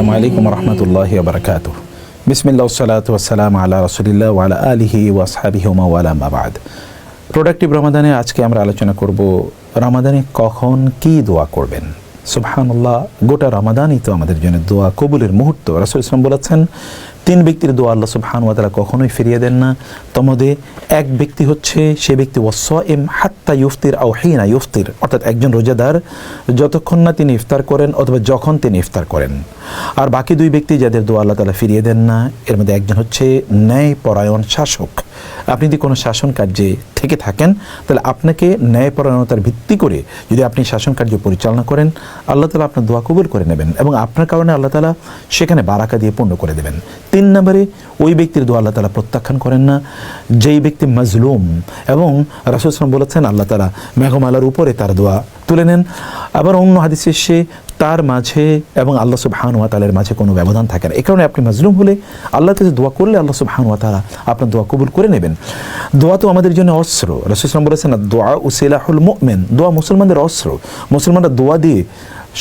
আসসালামু আলাইকুম রহমতুল্লাহি ওয়া বারাকাতুহু। বিসমিল্লাহ ওয়াসসালাতু ওয়াসসালামু আলা রাসূলিল্লাহ ওয়া আলা আলিহি ওয়া আসহাবিহি ওয়া ওয়ালা মা বা'দ। প্রোডাক্টিভ রমাদানে আজকে আমরা আলোচনা করব রমাদানে কখন কি দোয়া করবেন। সুবহানাল্লাহ, গোটা রমাদানই তো আমাদের জন্য দোয়া কবুলের মুহূর্ত। রাসূল সাল্লাল্লাহু আলাইহি ওয়াসাল্লাম বলেছেন, তিন ব্যক্তির দোয়া আল্লাহ সুবহানাহু ওয়া তাআলা কখনোই ফিরিয়ে দেন না। তমধ্যে এক ব্যক্তি হচ্ছে সে ব্যক্তি ওয়াসাইম হাত্তা ইফতির আও হিনা ইফতির, অর্থাৎ একজন রোজাদার যতক্ষণ না তিনি ইফতার করেন অথবা যখন তিনি ইফতার করেন। আর বাকি দুই ব্যক্তি যাদের দোয়া আল্লাহ তাআলা ফিরিয়ে দেন না, এর মধ্যে একজন হচ্ছে ন্যায়পরায়ণ শাসক। আপনি যদি কোনো শাসন কার্যে থেকে থাকেন তাহলে আপনাকে ন্যায়পরায়ণতার ভিত্তি করে যদি আপনি শাসন কার্য পরিচালনা করেন, আল্লাহ তাআলা আপনার দোয়া কবুল করে নেবেন এবং আপনার কারণে আল্লাহ তাআলা সেখানে বারাকা দিয়ে পূর্ণ করে দেবেন। তিন নম্বরে, ওই ব্যক্তির দোয়া আল্লাহ তাআলা প্রত্যাখ্যান করেন না যেই ব্যক্তি মাজলুম, এবং রাসূল সাল্লাল্লাহু আলাইহি ওয়াসাল্লাম বলেছেন আল্লাহ তাআলা মেঘমালার উপরে তার দোয়া তুলে নেন। আবার অন্য হাদিসে সে তার মাঝে এবং আল্লাহ সুবহানাহু ওয়া তাআলার মাঝে কোনো ব্যবধান থাকে না। এই কারণে আপনি মাজলুম হলে আল্লাহর কাছে দোয়া করলে আল্লাহ সুবহানাহু ওয়া তাআলা আপনার দোয়া কবুল করে নেবেন। দোয়া তো আমাদের জন্য অস্ত্র। রাসূল সাল্লাল্লাহু আলাইহি ওয়াসাল্লাম বলেছেন দোয়া উসিলাহুল মুমিন, দোয়া মুসলমানদের অস্ত্র। মুসলমানরা দোয়া দিয়ে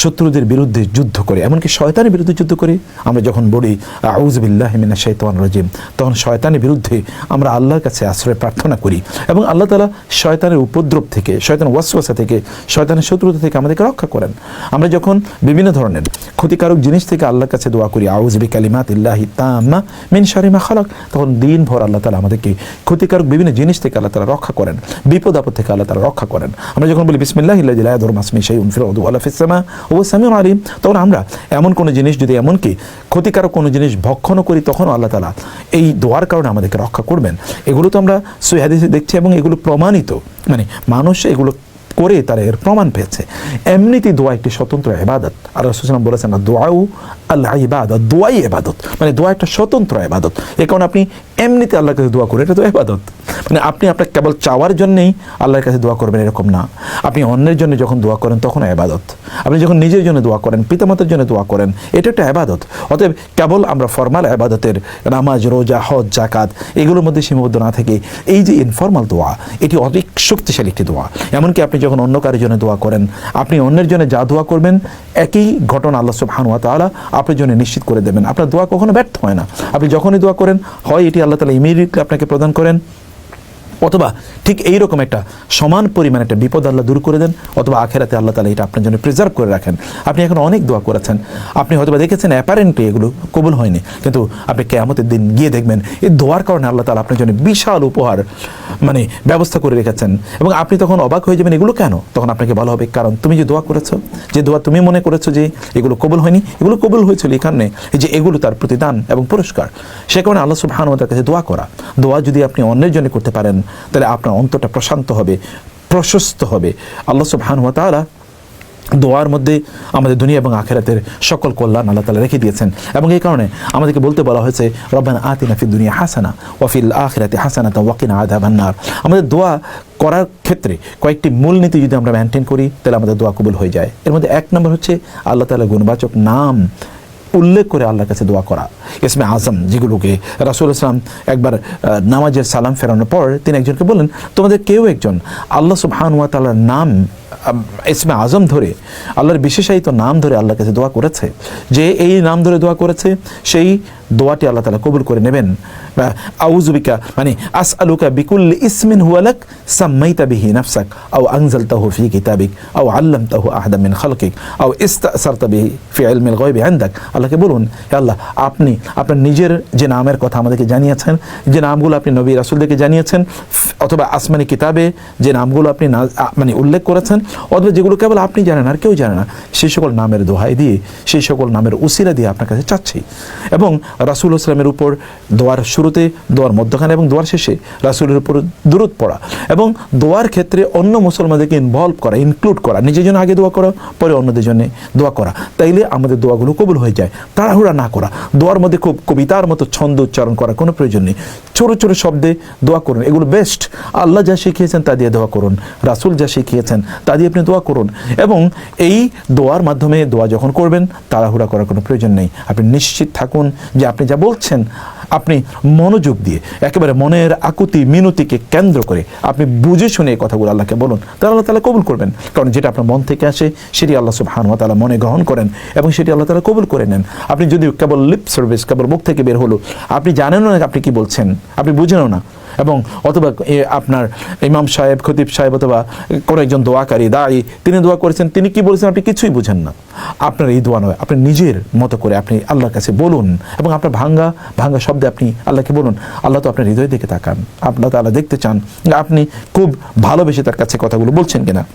শত্রুদের বিরুদ্ধে যুদ্ধ করে, এমনকি শয়তানের বিরুদ্ধে যুদ্ধ করে। আমরা যখন বলি আউযু বিল্লাহি মিনাশ শাইতানির রাজিম, তখন শয়তানের বিরুদ্ধে আমরা আল্লাহর কাছে আশ্রয় প্রার্থনা করি এবং আল্লাহ তাআলা শয়তানের উপদ্রব থেকে, শয়তানের ওয়াসওয়াসা থেকে, শয়তানের শত্রুতা থেকে আমাদেরকে রক্ষা করেন। আমরা যখন বিভিন্ন ধরনের ক্ষতিকারক জিনিস থেকে আল্লাহর কাছে দোয়া করি আউযু বিকালিমাতিল্লাহি তাম্মা মিন শাররি মা খালাক, তখন দিনভর আল্লাহ তাআলা আমাদেরকে ক্ষতিকারক বিভিন্ন জিনিস থেকে আল্লাহ তাআলা রক্ষা করেন, বিপদ আপদ থেকে আল্লাহ তাআলা রক্ষা করেন। আমরা যখন বলি বিসমিল্লাহিল্লাযী লা ইয়াদুররু মা ইসমিহি শাইউন ফিল আরদি ওয়ালা ফিস সামা ও সামিউন আলিম, তখন আমরা এমন কোনো জিনিস যদি এমনকি ক্ষতিকারক কোনো জিনিস ভক্ষণও করি, তখন আল্লাহ তাআলা এই দোয়ার কারণে আমাদেরকে রক্ষা করবেন। এগুলো তো আমরা সহিহ হাদিসে দেখছি এবং এগুলো প্রমাণিত, মানে মানুষ এগুলো করে তারা এর প্রমাণ পেয়েছে। এমনিতেই দোয়া একটি স্বতন্ত্র ইবাদত। আর রাসূল সাল্লাল্লাহু আলাইহি ওয়াসাল্লাম বলেছেন দুআউ আল ইবাদত, দোয়াই ইবাদত, মানে দোয়া একটা স্বতন্ত্র ইবাদত। এই কারণে আপনি এমনিতে আল্লাহর কাছে দোয়া করেন, এটা তো ইবাদত। মানে আপনি আপনার কেবল চাওয়ার জন্যই আল্লাহর কাছে দোয়া করবেন এরকম না। আপনি অন্যের জন্য যখন দোয়া করেন তখন ইবাদত। আপনি যখন নিজের জন্য দোয়া করেন, পিতামাতার জন্য দোয়া করেন, এটা একটা ইবাদত। অতএব কেবল আমরা ফরমাল ইবাদতের নামাজ, রোজা, হজ, যাকাত এগুলোর মধ্যে সীমাবদ্ধ না থেকে এই যে ইনফরমাল দোয়া, এটি অনেক শক্তিশালী একটি দোয়া। এমনকি আপনি যখন অন্য কারোর জন্য দোয়া করেন, আপনি অন্যের জন্য যা দোয়া করবেন একই ঘটনা আল্লাহ সুবহানাহু ওয়া তাআলা আপনার জন্য নিশ্চিত করে দেবেন। আপনার দোয়া কখনো ব্যর্থ হয় না। আপনি যখনই দোয়া করেন, হয় এটি আল্লাহ তাআলা ইমিডিয়েটলি আপনাকে প্রদান করেন, অথবা ঠিক এইরকম একটা সমান পরিমাণ একটা বিপদ আল্লাহ দূর করে দেন, অথবা আখেরাতে আল্লাহ তাআলা এটা আপনার জন্য প্রিজার্ভ করে রাখেন। আপনি এখন অনেক দোয়া করেছেন, আপনি হয়তো দেখেছেন অ্যাপারেন্টলি এগুলো কবুল হয়নি, কিন্তু আপনি কিয়ামতের দিন গিয়ে দেখবেন এই দোয়ার কারণে আল্লাহ তাআলা আপনার জন্য বিশাল উপহার মানে ব্যবস্থা করে রেখেছেন। এবং আপনি তখন অবাক হয়ে যাবেন এগুলো কেন। তখন আপনাকে বলা হবে কারণ তুমি যে দোয়া করেছো, যে দোয়া তুমি মনে করেছো যে এগুলো কবুল হয়নি, এগুলো কবুল হয়েছিল এই কারণে যে এগুলো তার প্রতিদান এবং পুরস্কার। সে কারণে আল্লাহ সুবহানাহু ওয়া তাআলার কাছে দোয়া করা, দোয়া যদি আপনি অন্যের জন্য করতে পারেন তাহলে আপনার অন্তরটা প্রশান্ত হবে, প্রশস্ত হবে। আল্লাহ সুবহানাহু ওয়া তাআলা দোয়ার মধ্যে আমাদের দুনিয়া এবং আখিরাতের সকল কল্যাণ আল্লাহ তাআলা রেখে দিয়েছেন। এবং এই কারণে আমাদেরকে বলতে বলা হয়েছে রব্বানা আতিনা ফিদ দুনিয়া হাসানা ওয়া ফিল আখিরাতি হাসানাতাও ওয়া কিনা আযাবান নার। আমাদের দোয়া করার ক্ষেত্রে কয়েকটি মূলনীতি যদি আমরা মেনটেন করি তাহলে আমাদের দোয়া কবুল হয়ে যায়। এর মধ্যে এক নম্বর হচ্ছে আল্লাহ তাআলার গুণবাচক নাম উল্লেখ করে আল্লাহর কাছে দোয়া করা। ইসমে আজম যেগুলোকে রাসূল ইসলাম একবার নামাজের সালাম ফেরানোর পর তিনি একজনকে বললেন, তোমাদের কেউ একজন আল্লাহ সুবহানাহু ওয়া তাআলার নাম ইসমে আজম ধরে, আল্লাহর বিশেষায়িত নাম ধরে আল্লাহর কাছে দোয়া করেছে, যে এই নাম ধরে দোয়া করেছে সেই দোয়াটি আল্লাহ তাআলা কবুল করে নেবেন। আউযু বিকা মানে আসআলুকা বিকুল্লি ইসমিন হুয়া লাক সাম্মাইতা বিহি নাফসাক আও আনজালতাহু ফি কিতাবিক আও আল্লামতাহু আহাদাম মিন খালকিক আও ইস্তাসারতা বিহি ফি ইলমিল গায়বি ইনদাক। আল্লাহকে বলুন, হে আল্লাহ, আপনি আপনার নিজের যে নামের কথা আমাদেরকে জানিয়েছেন, যে নামগুলো আপনি নবী রাসূলদেরকে জানিয়েছেন, অথবা আসমানি কিতাবে যে নামগুলো আপনি মানে উল্লেখ করেছেন, অথবা যেগুলো কেবল আপনি জানেন আর কেউ জানে না, সেই সকল নামের দোহাই দিয়ে, সেই সকল নামের উসিলা দিয়ে আপনার কাছে চাচ্ছি। এবং রাসূল ইসলামের উপর দোয়ার শুরুতে, দোয়ার মধ্যখানে এবং দোয়ার শেষে রাসূলের উপর দুরূদ পড়া এবং দোয়ার ক্ষেত্রে অন্য মুসলমানদেরকে ইনভলভ করা, ইনক্লুড করা, নিজের জন্য আগে দোয়া করা, পরে অন্যদের জন্য দোয়া করা, তাইলে আমাদের দোয়াগুলো কবুল হয়ে যায়। তাড়াহুড়া না করা, দোয়ার মধ্যে খুব কবিতার মতো ছন্দ উচ্চারণ করার কোনো প্রয়োজন নেই। ছোট ছোট শব্দে দোয়া করুন, এগুলো বেস্ট। আল্লাহ যা শিখিয়েছেন তা দিয়ে দোয়া করুন, রাসূল যা শিখিয়েছেন তা দিয়ে আপনি দোয়া করুন। এবং এই দোয়ার মাধ্যমে দোয়া যখন করবেন তাড়াহুড়া করার কোনো প্রয়োজন নেই। আপনি নিশ্চিত থাকুন যে আপনি যা বলছেন আপনি মনোযোগ দিয়ে একেবারে মনের আকুতি মিনতিকে কেন্দ্র করে আপনি বুঝে শুনে এই কথাগুলো আল্লাহকে বলুন, তাহলে আল্লাহ তাআলা কবুল করবেন। কারণ যেটা আপনার মন থেকে আসে সেটি আল্লাহ সুবহানাহু ওয়া তাআলা মনে গ্রহণ করেন এবং সেটি আল্লাহ তাআলা কবুল করে নেন। আপনি যদি কেবল লিপ সার্ভিস, কেবল মুখ থেকে বের হলো, আপনি জানেনও না আপনি কি বলছেন, আপনি বুঝেনও না, এবং অথবা আপনার ইমাম সাহেব, খতিব সাহেব অথবা কোনো একজন দোয়াকারী দায়ী তিনি দোয়া করেছেন, তিনি কি বলেছেন আপনি কিছুই বুঝেন না, আপনার এই দোয়া নয়। আপনি নিজের মতো করে আপনি আল্লাহর কাছে বলুন এবং আপনার ভাঙ্গা ভাঙ্গা শব্দে আপনি আল্লাহকে বলুন। আল্লাহ তো আপনার হৃদয় দিকে তাকান, আল্লাহ তাআলা দেখতে চান আপনি খুব ভালোবেসে তার কাছে কথাগুলো বলছেন কিনা।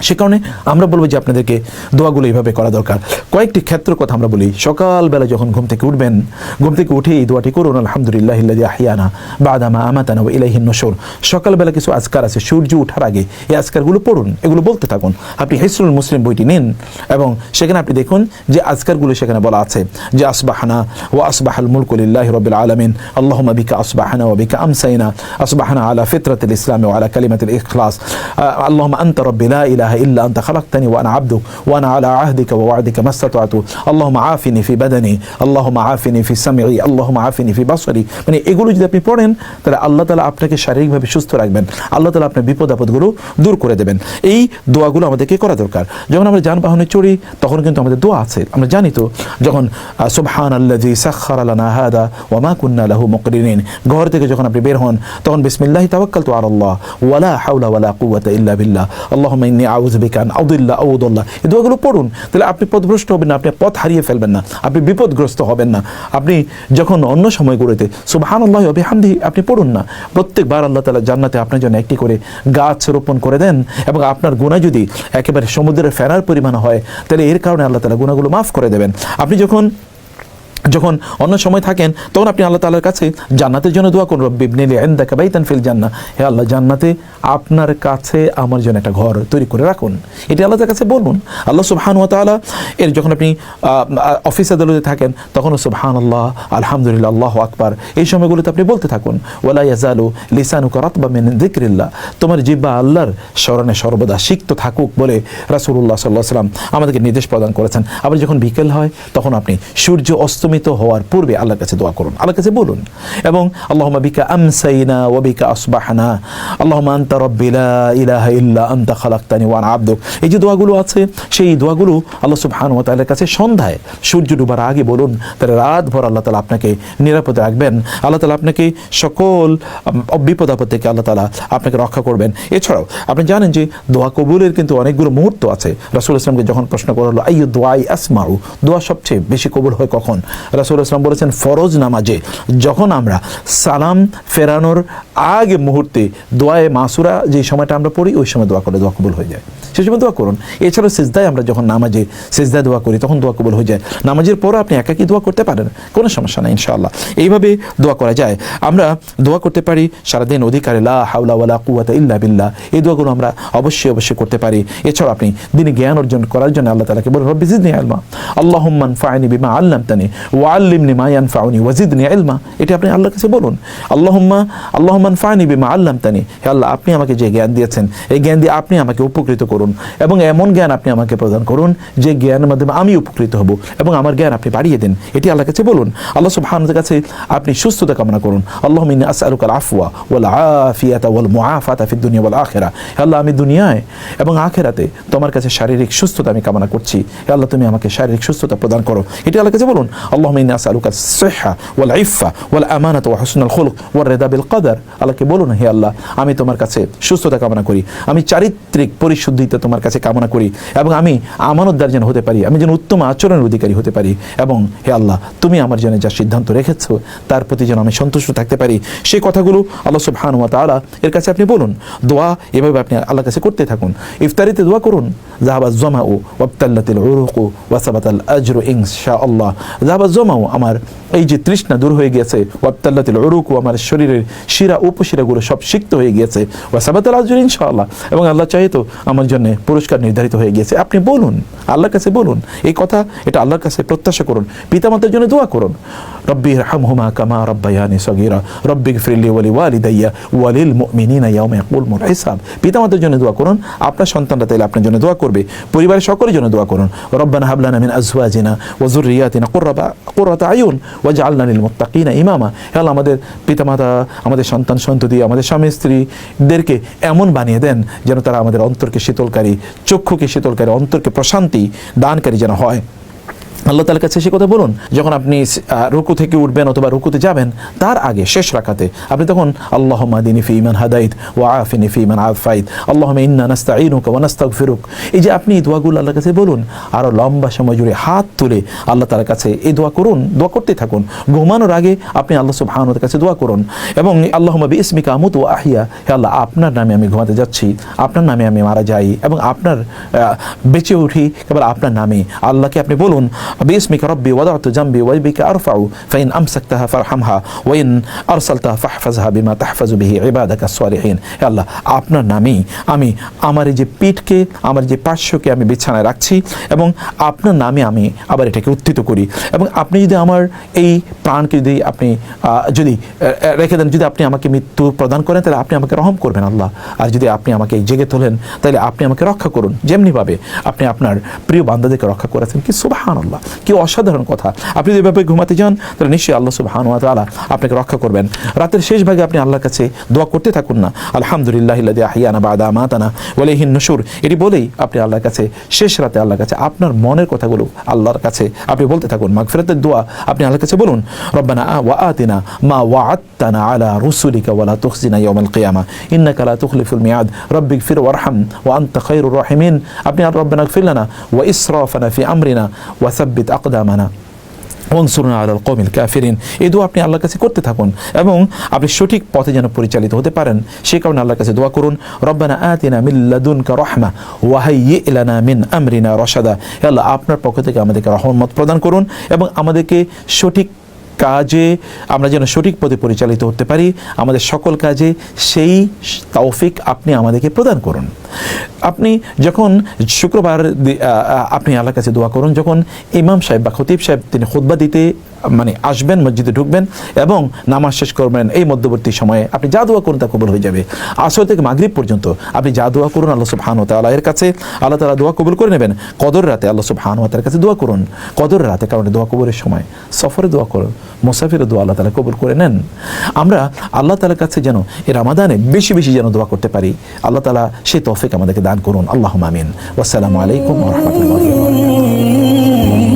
সে কারণে আমরা বলবো যে আপনাদেরকে দোয়াগুলো এইভাবে করা দরকার। কয়েকটি ক্ষেত্রের কথা আমরা বলি। সকালবেলা যখন ঘুম থেকে উঠবেন, ঘুম থেকে উঠে এই দোয়াটি করুন, আলহামদুলিল্লাহিল্লাযী আহইয়ানা বা'দা মা আমাতানা ওয়া ইলাইহিন নুশুর। সকালবেলা কিছু আজকার আছে, সূর্য ওঠার আগে এই আজকারগুলো পড়ুন, এগুলো বলতে থাকুন। আপনি হিসনুল মুসলিম বইটি নিন এবং সেখানে আপনি দেখুন যে আজকারগুলো সেখানে বলা আছে যে আসবাহানা ওয়া আসবাহাল মুলকু লিল্লাহি রাব্বিল আলামিন, আল্লাহুম্মা বিকা আসবাহানা ওয়া বিকা আমসাইনা, আসবাহানা আলা ফিতরাতিল ইসলাম ওয়া আলা কালিমাতিল ইখলাস, আল্লাহুম্মা আনতা রাব্বি লা ইলাহা إلا أنت خلقتني وأنا عبدك وأنا على عهدك ووعدك ما استطعت اللهم عافني في بدني اللهم عافني في سمعي اللهم عافني في بصري। মানে এগুলো যদি আপনি পড়েন তাহলে আল্লাহ তাআলা আপনাকে শারীরিকভাবে সুস্থ রাখবেন, আল্লাহ তাআলা আপনার বিপদ আপদগুলো দূর করে দেবেন। এই দোয়াগুলো আমাদেরকে করা দরকার। যখন আমরা যানবাহনে চড়ি তখন কিন্তু আমাদের দোয়া আছে, আমরা জানি তো। যখন সুবহানাল্লাযী সাখখারা লানা হাদা ওয়া মা কুন্না লাহু মুকরিনিন, ঘর থেকে যখন আপনি বের হন তখন বিসমিল্লাহি তাওয়াক্কালতু আলাল্লাহ ওয়া লা হাওলা ওয়া লা কুওয়াতা ইল্লা বিল্লাহ আল্লাহুম্মা ইন্নী আউযু বিকা আন আযিল্লা আও আদাল্লা। এই দোয়াগুলো পড়ুন, তাহলে আপনি পথভ্রষ্ট হবেন না, আপনি পথ হারিয়ে ফেলবেন না, আপনি বিপদগ্রস্ত হবেন না। আপনি যখন অন্য সময়গুলোতে সুবহানাল্লাহি ওয়া বিহামদিহি আপনি পড়ুন না। প্রত্যেকবার আল্লাহ তাআলা জান্নাতে আপনার জন্য একটি করে গাছ রোপণ করে দেন এবং আপনার গুনাহ যদি একেবারে সমুদ্রের ফেনার পরিমাণ হয় তাহলে এর কারণে আল্লাহ তাআলা গুনাহগুলো মাফ করে দেবেন। আপনি যখন অন্য সময় থাকেন তখন আপনি আল্লাহ তাআলার কাছে জান্নাতের জন্য দোয়া করুন, রব্বি ইবনি লি ইনদাকা বাইতান ফিল জান্নাহ, হে আল্লাহ জান্নাতে আপনার কাছে আমার জন্য একটা ঘর তৈরি করে রাখুন। এটি আল্লাহর কাছে বলুন। আল্লাহ সুবহানাহু ওয়া তাআলা এর যখন আপনি অফিস আদালতে থাকেন তখন সুবহানাল্লাহ আলহামদুলিল্লাহ আল্লাহু আকবার এই সময়গুলোতে আপনি বলতে থাকুন। ওয়ালা ইয়াজালু লিসানুকা রাতবা মিন যিকরিল্লাহ, তোমার জিহ্বা আল্লাহর স্মরণে সর্বদা সিক্ত থাকুক বলে রাসূলুল্লাহ সাল্লাল্লাহু আলাইহি ওয়াসাল্লাম আমাদেরকে নির্দেশ প্রদান করেছেন। আবার যখন বিকেল হয় তখন আপনি সূর্য অস্তমিত হওয়ার পূর্বে আল্লাহর কাছে দোয়া করুন, আল্লাহর কাছে বলুন। এবং আল্লাহুম্মা বিকা আমসাইনা ওয়া বিকা আসবাহনা আল্লাহুম্মা আনতা রাব্বি লা ইলাহা ইল্লা আনতা খালাকতানি ওয়া আনা আবদুক। এই যে দোয়াগুলো আছে সেই দোয়াগুলো আল্লাহ সুবহানাহু ওয়া তাআলার কাছে সন্ধ্যায় সূর্য ডুবার আগে বলুন, তাহলে রাতভর আল্লাহ তাআলা আপনাকে নিরাপদে রাখবেন, আল্লাহ তাআলা আপনাকে সকল বিপদ আপদ থেকে আল্লাহ তাআলা আপনাকে রক্ষা করবেন। এছাড়াও আপনি জানেন যে দোয়া কবুলের কিন্তু অনেকগুলো মুহূর্ত আছে। রাসূল ইসলামকে যখন প্রশ্ন করা হলো আইয়ু দুআই আসমাউ, দোয়া সবচেয়ে বেশি কবুল হয় কখন? রাসূল ইসলাম বলেছেন ফরজ নামাজে যখন আমরা সালাম ফেরানোর আগে মুহূর্তে দোয়ায়ে মাসুরা যে সময়টা আমরা পড়ি ওই সময় দোয়া করলে দোয়া কবুল হয়ে যায়, সেই সময় দোয়া করুন। এছাড়াও সিজদায় আমরা যখন নামাজে সিজদায় দোয়া করি তখন দোয়া কবুল হয়ে যায়। নামাজের পর আপনি একাকী দোয়া করতে পারেন, কোনো সমস্যা নাই ইনশাআল্লাহ। এইভাবে দোয়া করা যায়। আমরা দোয়া করতে পারি সারাদিন অধিকারে লা হাওলা ওয়ালা কুওয়াতা ইল্লা বিল্লাহ, এই দোয়াগুলো আমরা অবশ্যই করতে পারি। এছাড়াও আপনি দিনে জ্ঞান অর্জন করার জন্য আল্লাহ তাআলাকে বলেন রব্বি জিদনি ইলমা আল্লাহুম্মা আনফা'নি বিমা আল্লামতানি ওয়া আল্লিমনি মা ইয়ানফাউনি ওয়া জিদনি ইলমা। এটা আপনি আল্লাহর কাছে বলুন, আল্লাহুম্মা আনফা'নি বিমা আল্লামতানি, হে আল্লাহ আপনি আমাকে যে জ্ঞান দিয়েছেন এই জ্ঞান দিয়ে আপনি আমাকে উপকৃত করুন এবং এমন জ্ঞান আপনি আমাকে প্রদান করুন যে জ্ঞানের মাধ্যমে আমি উপকৃত হব এবং আমার জ্ঞান আপনি বাড়িয়ে দিন। এটি আল্লাহর কাছে বলুন। আল্লাহ সুবহানাহু ওয়া তাআলার কাছে আপনি সুস্থতা কামনা করুন, আল্লাহুম্মা ইন্নী আসআলুকাল আফওয়া ওয়াল আফিয়াতা ওয়াল মুআফাতা ফিদ দুনিয়া ওয়াল আখিরাহ, হে আল্লাহ আমি দুনিয়ায় এবং আখিরাতে তোমার কাছে শারীরিক সুস্থতা আমি কামনা করছি, হে আল্লাহ তুমি আমাকে শারীরিক সুস্থতা প্রদান করো। এটি আল্লাহর কাছে বলুন। আল্লাহুম্মা ইন্নী আসআলুকাস সিহহা ওয়াল ইফফা ওয়াল আমানাতা ওয়া হুসনুল খুলুক ওয়ার রিদা বিল কদর, আল্লাহকে বলুন হে আল্লাহ আমি তোমার কাছে সুস্থতা কামনা করি, আমি চারিত্রিক পরিশুদ্ধিতা তোমার কাছে কামনা করি এবং আমি আমানতদার যেন হতে পারি, আমি যেন উত্তম আচরণের অধিকারী হতে পারি এবং হে আল্লাহ তুমি আমার জন্য যা সিদ্ধান্ত রেখেছো তার প্রতি যেন আমি সন্তুষ্ট থাকতে পারি। সেই কথাগুলো আল্লাহ সুবহানাহু ওয়া তাআলা এর কাছে আপনি বলুন। দোয়া এভাবে আপনি আল্লাহর কাছে করতে থাকুন। ইফতারিতে দোয়া করুন, যাহাবাজ জমাউ ওয়াবতাল্লাতিল উরুকু ওয়াসাবাতাল আজরু ইনশাআল্লাহ। যাহাবাজ জমাউ, আমার এই যে তৃষ্ণা দূর হয়ে গিয়েছে, ওয়াবতাল্লাতিল উরুকু, আমার শরীরের শিরা উপশিরাগুলো সব সিক্ত হয়ে গিয়েছে, ওয়াসাবাতাল আজরু ইনশাআল্লাহ, এবং আল্লাহ চাইতো আমার জন্য পুরস্কার নির্ধারিত হয়ে গিয়েছে। আপনি বলুন, আল্লাহর কাছে বলুন এই কথা, এটা আল্লাহর কাছে প্রত্যাশা করুন। পিতামাতার জন্য দোয়া করুন, রব্বি ইরহামহুমা কামা রাব্বায়ানি সগীরা রব্বিগফিরলি ওয়া লিওয়ালিদাইয়া ওয়া লিল মুমিনিনা ইয়াওমা ইয়াকুমুল হিসাব। পিতামাতার জন্য দোয়া করুন, আপনার সন্তানরা তাইলে আপনার জন্য দোয়া করবে, পরিবারের সকলের জন্য দোয়া করুন। রব্বানা হাব লানা মিন আজওয়াজিনা ওয়া যুররিয়াতিনা কুররাতা আয়ুন ওয়াজআলনা লিল মুত্তাকিনা ইমামা। হে আল্লাহ, আমাদের পিতামাতা, আমাদের সন্তান সন্ততি, আমাদের স্বামী স্ত্রীদেরকে এমন বানিয়ে দেন যেন তারা আমাদের অন্তরকে শীতলকারী, চক্ষুকে শীতলকারী, অন্তরকে প্রশান্তি দানকারী যেন হয়। আল্লাহ তাআলার কাছে সে কথা বলুন। যখন আপনি রুকু থেকে উঠবেন অথবা রুকুতে যাবেন, তার আগে শেষ রাকাতে আপনি তখন আল্লাহুম্মা আহদিনি ফীমান হাদাইত ওয়া আফিনি ফীমান আফাইত আল্লাহুম্মা ইন্না নাস্তাঈনুকা ওয়া নাস্তাগফিরুক। এই যে আপনি এই দোয়াগুলো আল্লাহর কাছে বলুন, আরও লম্বা সময় জুড়ে হাত তুলে আল্লাহ তাআলার কাছে এই দোয়া করুন, দোয়া করতে থাকুন। ঘুমানোর আগে আপনি আল্লাহ সুবহানাহু ওয়া তাআলার কাছে দোয়া করুন, এবং আল্লাহুম্মা বিইসমিকা আমুতু ওয়া আহইয়া। হে আল্লাহ, আপনার নামে আমি ঘুমাতে যাচ্ছি, আপনার নামে আমি মারা যাই, এবং আপনার বেঁচে উঠি কেবল আপনার নামে। আল্লাহকে আপনি বলুন, বিইসমিকা রব্বি ওয়াদা'তু জামবি ওয়া বিকা আরফাউ ফাইন আমসাকতাহা ফারহামহা ওয়া ইন আরসালতাহা ফাহফাজহা বিমা তাহফাজু বিহি ইবাদাকাস সালিহিন। হে আল্লাহ, আপনার নামেই আমি আমার এই যে পিঠকে, আমার যে পার্শ্বকে আমি বিছানায় রাখছি, এবং আপনার নামে আমি আবার এটাকে উত্থিত করি। এবং আপনি যদি আমার এই প্রাণকে যদি আপনি যদি রেখে দেন, যদি আপনি আমাকে মৃত্যু প্রদান করেন, তাহলে আপনি আমাকে রহম করবেন আল্লাহ। আর যদি আপনি আমাকে জেগে তোলেন, তাহলে আপনি আমাকে রক্ষা করুন, যেমনিভাবে আপনি আপনার প্রিয় বান্দাদেরকে রক্ষা করেছেন। কি সুবহানাল্লাহ, কি অসাধারণ কথা। আপনি যদি এভাবে ঘুমাতে যান, তাহলে নিশ্চয়ই আল্লাহ সুবহানাহু ওয়া তাআলা আপনাকে রক্ষা করবেন। রাতের শেষ ভাগে আপনি আল্লাহর কাছে দোয়া করতে থাকুন না, আলহামদুলিল্লাহিল্লাযী আহইয়ানা বা'দা আমাতানা ওয়া ইলাইহিন নুশুর। এটি বলেই আপনি আল্লাহর কাছে শেষ রাতে আল্লাহর কাছে আপনার মনের কথাগুলো আল্লাহর কাছে আপনি বলতে থাকুন। মাগফিরাতের দোয়া আপনি আল্লাহর কাছে বলুন, রব্বানা ওয়া আতিনা মা ওয়া'আদতানা আলা রুসুলিকা ওয়া লা তুখজিনা ইয়াওমাল কিয়ামা ইন্নাকা লা তুখলিফুল মিয়াদ রব্বিগফির ওয়ারহাম ওয়া আনতা খায়রুর রাহিমিন। আপনি রব্বানা ইগফির লানা ওয়া ইসরাফানা ফি আমরিনা ওয়া সাব্বিত আকদামানা ওয়ানসুরনা আলাল কওমিল কাফিরিন। এই দোয়া আপনি আল্লাহর কাছে করতে থাকুন, এবং আপনি সঠিক পথে যেন পরিচালিত হতে পারেন, সে কারণে আল্লাহর কাছে দোয়া করুন, রব্বানা আতিনা মিন লাদুনকা রাহমা ওয়া হাইয়্যি লানা মিন আমরিনা রাশাদা। হে আল্লাহ, আপনার পক্ষ থেকে আমাদেরকে রহমত প্রদান করুন, এবং আমাদেরকে সঠিক কাজে আমরা যেন সঠিক পথে পরিচালিত হতে পারি, আমাদের সকল কাজে সেই তৌফিক আপনি আমাদেরকে প্রদান করুন। আপনি যখন শুক্রবার আপনি আল্লাহর কাছে দোয়া করুন, যখন ইমাম সাহেব বা খতিব সাহেব তিনি খুতবা দিতে আসবেন, মসজিদে ঢুকবেন এবং নামাজ শেষ করবেন, এই মধ্যবর্তী সময়ে আপনি যা দোয়া করুন তা কবুল হয়ে যাবে। আসর থেকে মাগরিব পর্যন্ত আপনি যা দোয়া করুন আল্লাহ সুবহানাহু ওয়া তাআলা এর কাছে, আল্লাহ তাআলা দোয়া কবুল করে নেবেন। কদর রাতে আল্লাহ সুবহানাহু ওয়া তাআলার কাছে দোয়া করুন, কদর রাতে, কারণ দোয়া কবুলের সময়। সফরে দোয়া করুন, মুসাফিরের দোয়া আল্লাহ তাআলা কবুল করে নেন। আমরা আল্লাহ তাআলার কাছে যেন এই রমাদানে বেশি বেশি যেন দোয়া করতে পারি, আল্লাহ তাআলা সেই তৌফিক আমাদেরকে দান করুন। আল্লাহুম্মা আমিন। ওয়াসসালামু আলাইকুম ওয়া রাহমাতুল্লাহি ওয়া বারাকাতুহু।